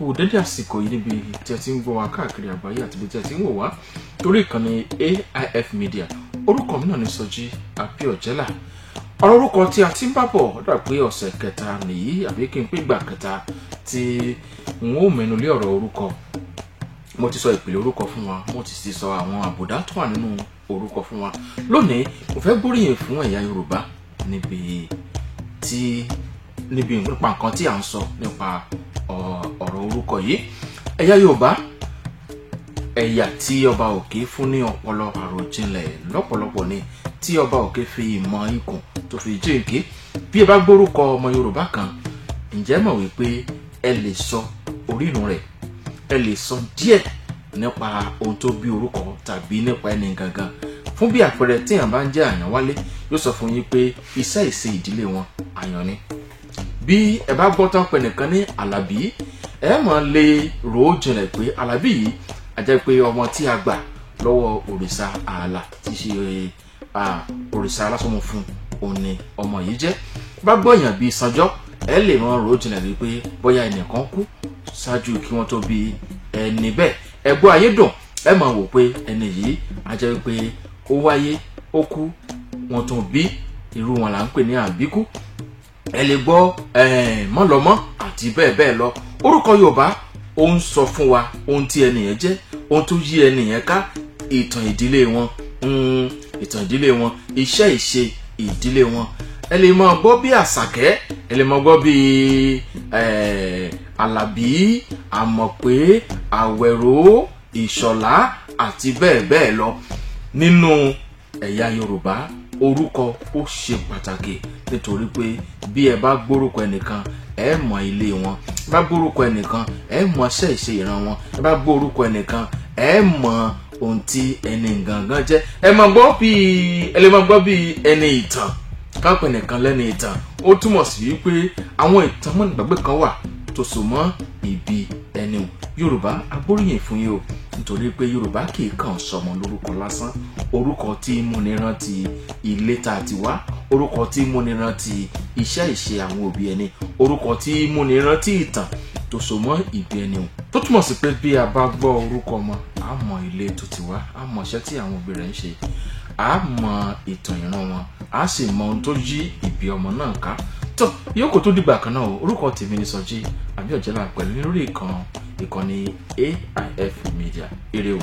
kú dédé àsìkò yìí níbi tí ẹ ti ń gbọ́ wa káàkiri àgbáyé àti ibi tí ẹ ti ń wò wá torí ìkànnì AIF Media. Orúkọ mi náà ni Sọjí Abíọ́jẹ́là. Ọ̀rọ̀ orúkọ tí a ti ń bá bọ̀ dà pé ọ̀sẹ̀ kẹta nìyí àbí kí n pé ìgbà kẹta tí n ó mẹ́nu lé ọ̀rọ̀ orúkọ. Mo ti sọ ìpìlẹ̀ orúkọ fún wa, mo ti sọ àwọn àbùdá tó wà nínú orúkọ fún wa. Lónìí mo fẹ́ gbóríyìn fún ẹ̀yà Yorùbá níbi nípa nǹkan tí à ń sọ nípa ọ̀rọ̀ orúkọ yìí. Ẹ̀yà Yorùbá, ẹ̀yà tí ọba òkè fún ní ọpọlọ àròjinlẹ̀ lọ́pọ̀lọpọ̀ ni, tí ọba òkè fi ìmọ̀ ikùn tó fi jíǹkí. Bí ẹ bá gbórúkọ ọmọ Yorùbá kan, ǹjẹ́ mọ̀ wípé ẹ lè sọ orírun rẹ̀, ẹ lè sọ díẹ̀ nípa ohun tó bí orúkọ tàbí nípa ẹni gangan. Fún bí àpẹẹrẹ, tí èèyàn bá ń jẹ́ Àyànwálé, yóò sọ fún yín pé iṣẹ́ ìṣe ìdílé wọn Àyàn ni. Bí ẹ bá gbọ́ tán pé nìkan ní Àlàbí, ẹ máa lè rò ó jinlẹ̀ pé Àlàbí yìí a jẹ́ pé ọmọ tí a gbà lọ́wọ́ òrìṣà Ààlà tí ṣe òrìṣà alásọmọ fún òun ni ọmọ yìí jẹ́. Bá gbọ́ èèyàn bíi Sanjọ́, ẹ lè máa rò ó jinlẹ̀ wípé bóyá ẹnìkan kú ṣáájú kí wọ́n tó bí ẹni bẹ́ẹ̀. Ẹ gbọ́ Ayédùn, ẹ máa wò pé ẹni yìí a jẹ́ pé ó wáyé, ó kú, wọ́n tún bí, irú wọn là ń pè ní àbíkú. Ẹ lè gbọ́ Mọ́lọ́mọ́ àti bẹ́ẹ̀ bẹ́ẹ̀ lọ. Orúkọ Yorùbá ó ń sọ fún wa ohun tí ẹnìyẹn jẹ́, ohun tó yí ẹnìyẹn ká, ìtàn ìdílé wọn, iṣẹ́ ìṣe ìdílé wọn. Ẹ lè máa gbọ́ bí Àṣàkẹ́, ẹ lè máa gbọ́ bí Àlàbí, Àmọ̀pé, Àwẹ̀ró, Ìṣọ̀lá àti bẹ́ẹ̀ bẹ́ẹ̀ lọ. Nínú ẹ̀yà Yorùbá, orúkọ ó ṣe pàtàkì nítorí pé bí ẹ bá gbórúkọ ẹnìkan, ẹ mọ ilé wọn. Bá gbórúkọ ẹnìkan, ẹ mọ iṣẹ́ ìṣe ìran wọn. Bá gbórúkọ ẹnìkan, ẹ mọ ohun tí ẹni gangan jẹ́. Ẹ lè máa gbọ́ bí ẹni ìtàn. Kápẹ́ nìkan lẹ́ni ìtàn, ó túmọ̀ sí wípé àwọn ìtàn mọ́nìgbàgbé kan wà tó so mọ́ ìbí ẹni. Yorùbá, agbóríyìn fún yín o, nítorí pé Yorùbá kì í kàn sọmọ lórúkọ lásán. Orúkọ tí múni rántí ilé tá a ti wá, orúkọ tí múni rántí iṣẹ́ ìṣe àwọn òbí ẹni, orúkọ tí múni rántí ìtàn tó so mọ́ ìbí ẹni o. Tó túmọ̀ sí pé bí a bá gbọ́ orúkọ ọmọ, a mọ ilé tó ti wá, a mọ iṣẹ́ tí àwọn òbí rẹ̀ ń ṣe, a mọ ìtàn ìran wọn, a sì mọ ohun tó yí ìbí ọmọ náà ká. Tó yóò kó tó dìgbà kan náà o. Orúkọ tèmi ni Sọjí Abíọ́jẹ́là pẹ̀lú lórí ìkànnì AIF Media. Ire o.